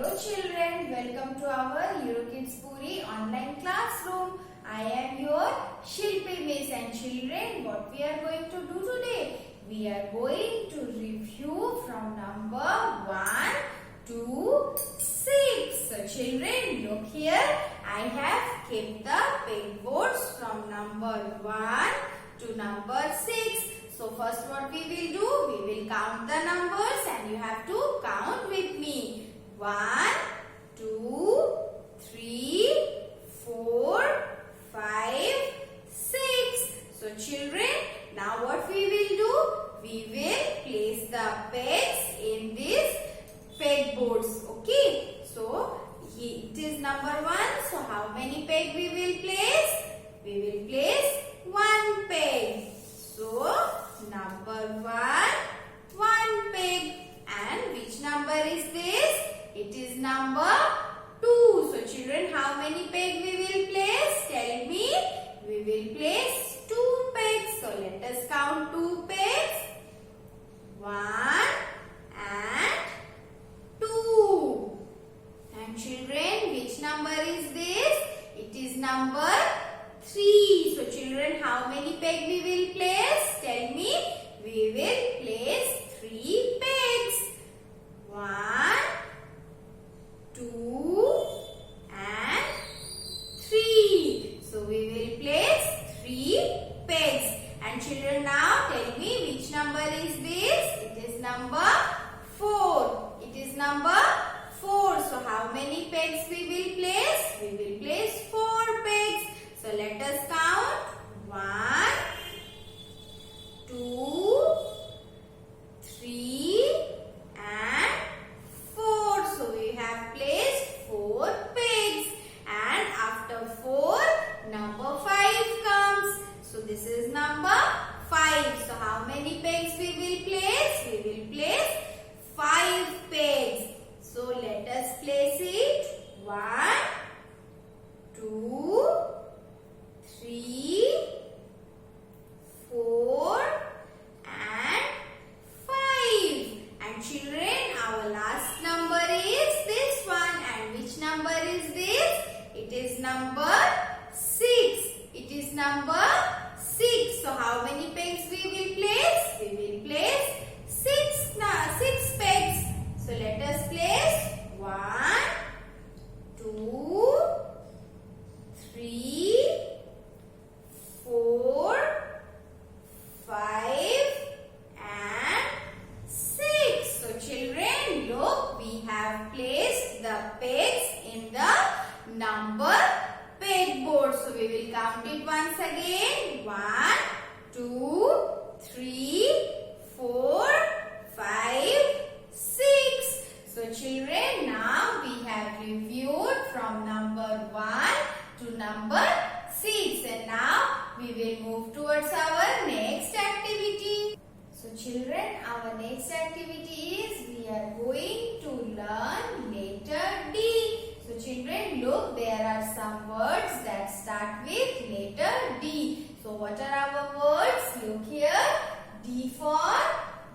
Hello children, welcome to our Eurokids Puri online classroom. I am your Shilpi Miss, and children, what we are going to do today? We are going to review from number 1 to 6. So children, look here. I have kept the pegboards from number 1 to number 6. So first what we will do? We will count the numbers and you have to count with me. 1, 2, 3, 4, 5, 6. So children, now what we will do? We will place the pegs in these pegboards. Okay. So it is number 1. So how many peg we will place? We will place 1 peg. So number 1, 1 peg. And which number is this? It is number 2. So children, how many pegs we will place? Tell me. We will place 2 pegs. So let us count 2 pegs. 1 and 2. And children, which number is this? It is number 3. So children, how many pegs we will place? Tell me. We will place 3 pegs. 1, 2 and 3. So we will place 3 pegs. And children, now tell me which number is this? It is number 4. It is number 4. So how many pegs we will place? We will place 4 pegs. So let us count. 1, 2, 3 and 4. So we have placed 4 pegs. And after 4, number 5 comes. So this is number 5. So how many pegs we will place? We will place 5 pegs. So let us place it. 1, 2, 3, 4 and 5. And children, our last number is this one. And which number is this? It is number 6. It is number 6. So how many pegs we will place? We will place 6 pegs. So let us place 1, 2, 3, 4, 5 and 6. So children, look, we have placed the pegs in the number pegboard. So we will count it once again. 1, 2, 3, 4, 5, 6. So children, now we have reviewed from number 1 to number 6. And now we will move towards our next activity. So children, our next activity is we are going to learn letter D. So children, look, there are some words that start with letter D. So what are our words? Look here. D for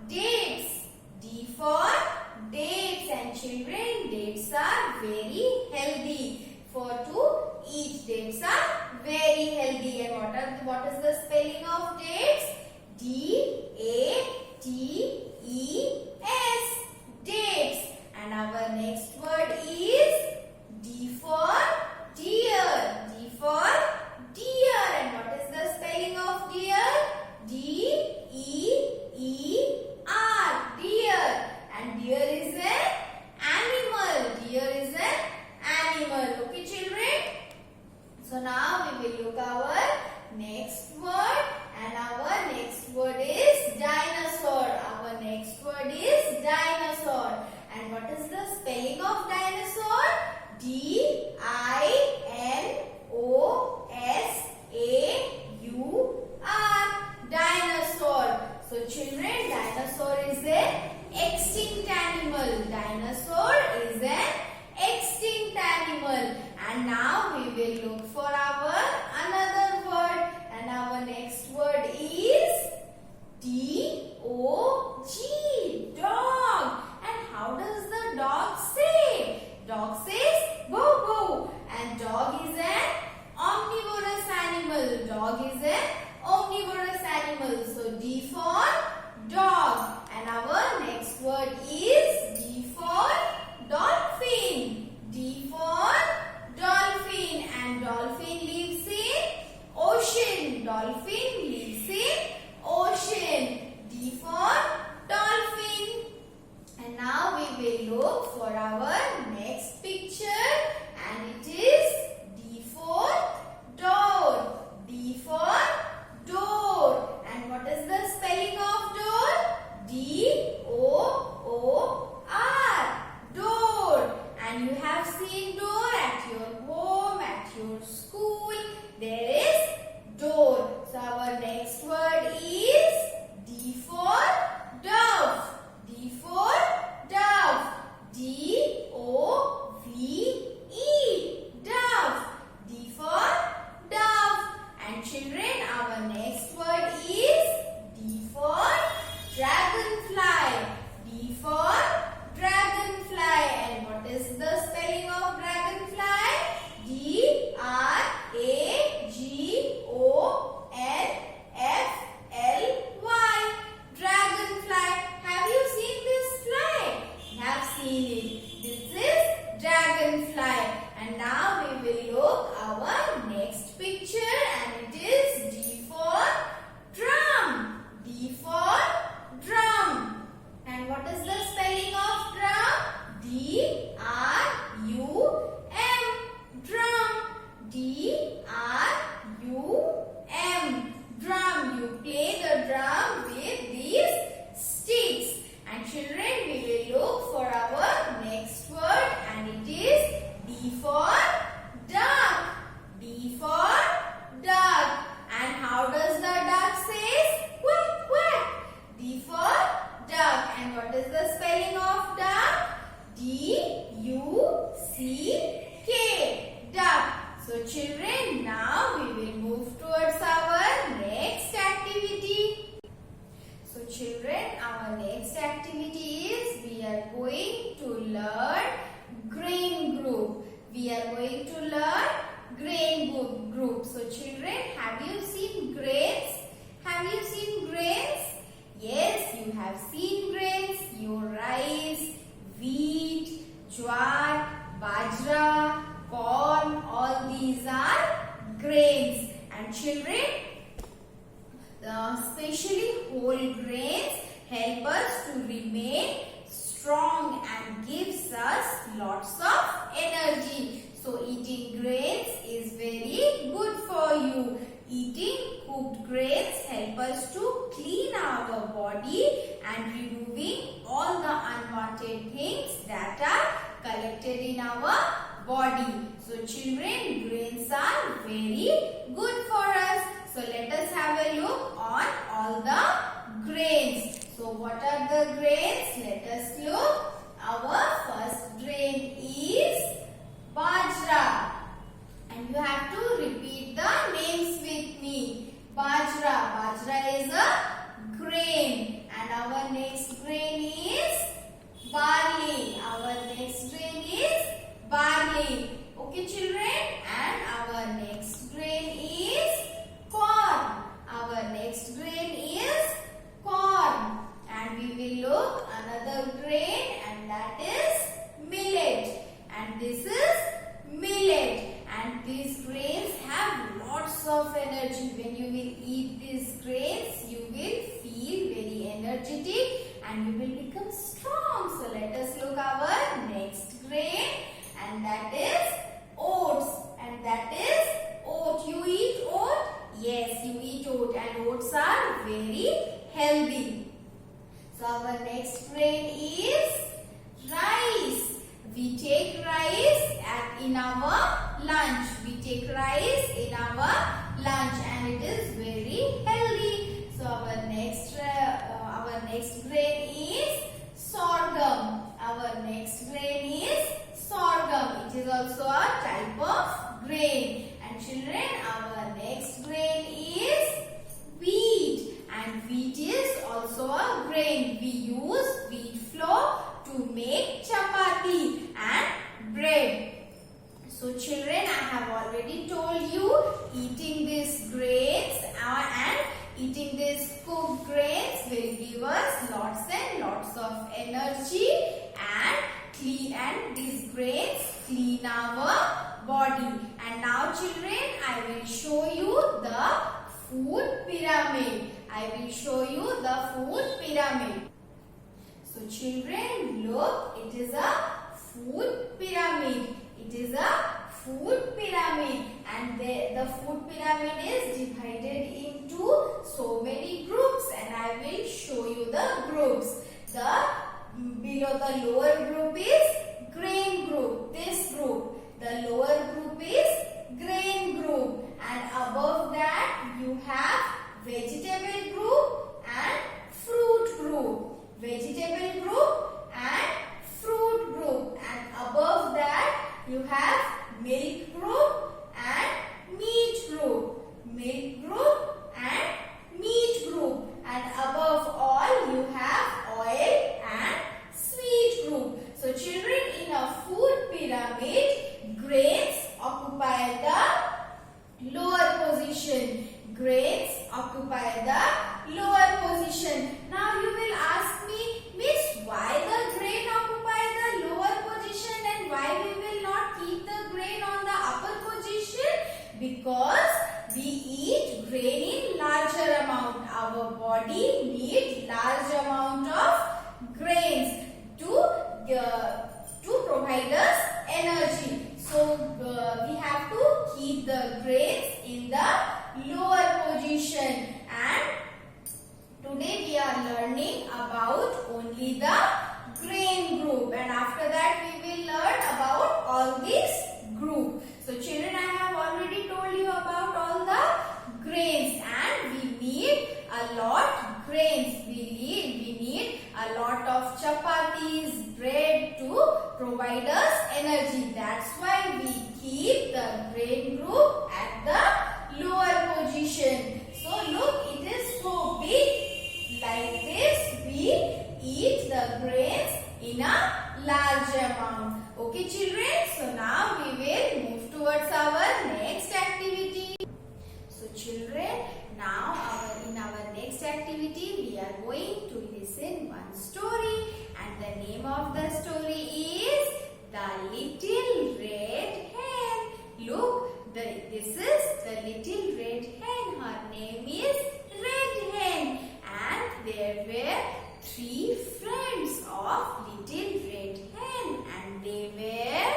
dates. D for dates. And children, dates are very healthy. For to eat, dates are very healthy. And what is the spelling of dates? D-A-T-E-S. Dates. And our next word is D for deer. D for deer. And what is the spelling of deer? D-E-E-R. Deer. And deer is an animal. Deer is an animal. Okay children? So now we will look our next word. And our next word is dinosaur. Our next word is dinosaur. And what is the spelling of dinosaur? D-I-N-O-S-A-U-R. Dinosaur. So children, dinosaur is an extinct animal. Dinosaur is an extinct animal. And now we will look for our another word. And our next word is D-O-G. Dog. And how does the dog say? our next picture, and it is D for door. D for door. And what is the spelling of door? D-O-O-R. Door. And you have seen door at your home, at your school. There is door. So our next word is D for dove. D for dove. D-O-V-E. Dove. D for dove. And children, our next word is D for dragonfly. D for dragonfly. And what is the spelling of dragonfly? D-R-A-G-O-N-F-L-Y. Dragonfly. Have you seen this fly? You have seen it. This is dragonfly. And now we will look our next picture, and it is D for drum. D for drum. And what is the spelling of drum? D-R-U-M. Drum. D-R-U-M. Drum. You play the drum with these sticks. And children, we will look for our next word, and it is D for duck. D for duck. And how does the duck say? Quack, quack. D for duck. And what is the spelling of duck? D-U-C-K. Duck. So children, now we will move towards our next activity. So children, our next activity is we are going to learn grain group. We are going to learn grain group. So children, have you seen grains? Have you seen grains? Yes, you have seen grains. Your rice, wheat, jowar, bajra, corn, all these are grains. And children, especially whole grains help us to remain strong and gives us lots of energy. So eating grains is very good for you. Eating cooked grains help us to clean our body and removing all the unwanted things that are collected in our body. So children, grains are very good for us. So let us have a look on all the grains. So what are the grains? Let us look. Our first grain is bajra. And you have to repeat the names with me. Bajra. Bajra is a grain. And our next grain is barley. Our next grain is barley. Okay children? And our next grain is corn. Our next grain is corn. And we will look another grain, and that is millet. And this is millet. And these grains have lots of energy. When you will eat these grains, you will feel very energetic and you will become strong. So let us look our next grain, and that is oats. And that is oat. You eat oat? Yes, you eat oat, and oats are very healthy. So our next grain is rice. We take rice in our lunch. We take rice in our lunch, and it is very healthy. So our next grain is sorghum. Our next grain is sorghum. It is also a type of grain. And children, our next grain is wheat. And wheat is also a grain. We use wheat flour to make chapati and bread. So children, I have already told you, eating these grains and eating these cooked grains will give us lots and lots of energy, and these grains clean our body. And now children, I will show you the food pyramid. I will show you the food pyramid. So children, look, it is a food pyramid. It is a food pyramid, and the food pyramid is divided into so many groups, and I will show you the groups. Below the lower group is grain group, this group. The lower group is grain group, and above that you have vegetable group and fruit group. Vegetable group and fruit group, and above that you have milk group and meat group. Milk group and meat group, and above all you have oil and sweet group. So children, in a food pyramid, grains occupy the lower position. Grains occupy the lower position. Now you will ask me, Miss, why the grain occupy the lower position and why we will not keep the grain on the upper position? Because we eat grain in larger amount. Our body needs large amount of grains to provide us energy. So we have to keep the grains in the lower position. And today we are learning about only the grain group, and after that we will learn about all these groups. So children, I have already told you about all the grains, and we need a lot grains. We need a lot of chapatis, bread to provide us energy. That's why we keep the grain group at the lower position. So look, it is so big. Like this, we eat the grains in a large amount. Okay children, so now we will move towards our next activity. So children, now in our next activity we are going to listen one story, and the name of the story is The Little Red Hen. Look, this is the little red hen. Her name is Red Hen, and there were 3 friends of little red hen, and they were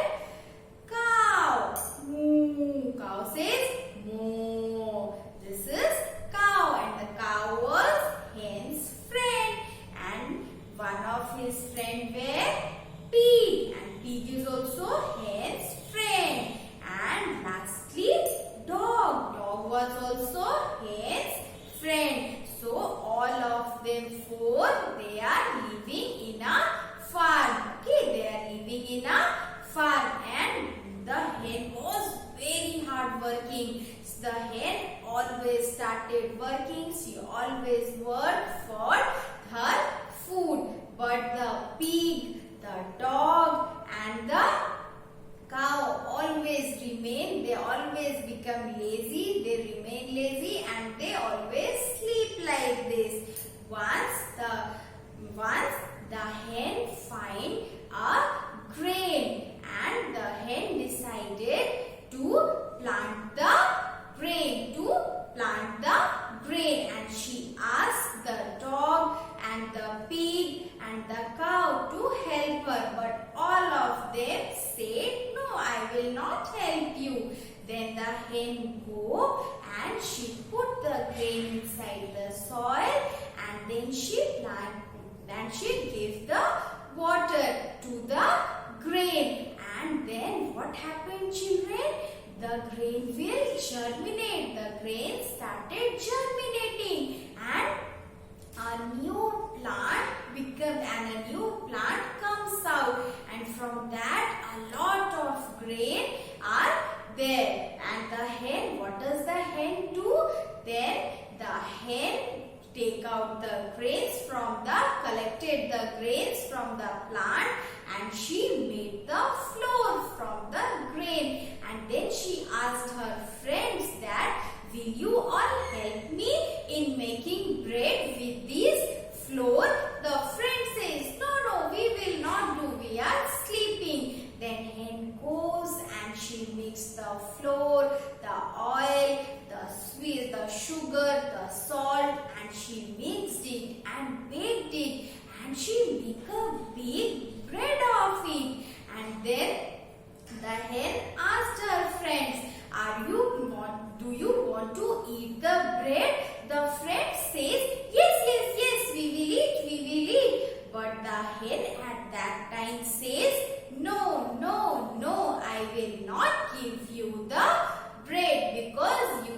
cow. Moo. Cow says moo. This is cow, and the cow was hen's friend, and one of his friend were pig, and pig is also hen's friend. And lastly, dog. Dog was also hen's friend. So all of them 4, they are living in a farm. Okay, they are living in a farm, and the hen was very hard working. The hen always started working. She always worked for her food. But the pig, the dog and the cow always remain. They always become lazy. They remain lazy and they always sleep like this. Once the hen find a grain, and the hen decided to plant the grain. And she asked the dog and the pig and the cow to help her. But all of them said, no, I will not help you. Then the hen go and she put the grain inside the soil, and then she gave the water to the grain. And then what happened, children? The grain will germinate. The grain started germinating, and a new plant comes out, and from that a lot of grain are there. And the hen, what does the hen do? Then the hen collected the grains from the plant, and she made the flour from the grain. And then she asked her friends that, will you all help me in making bread with this flour? The friend says, no, we will not do. We are sleeping. Then hen goes and she mixes the flour, the oil, the sweet, the sugar, the salt, and she mixed it and baked it, and she made a big bread of it. And the hen asked her friends, do you want to eat the bread? The friend says, yes, we will eat. But the hen at that time says, no, I will not give you the bread because you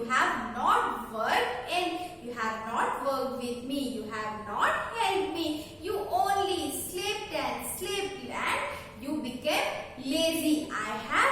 have not worked with me, you have not helped me, you only slept and you became lazy. I have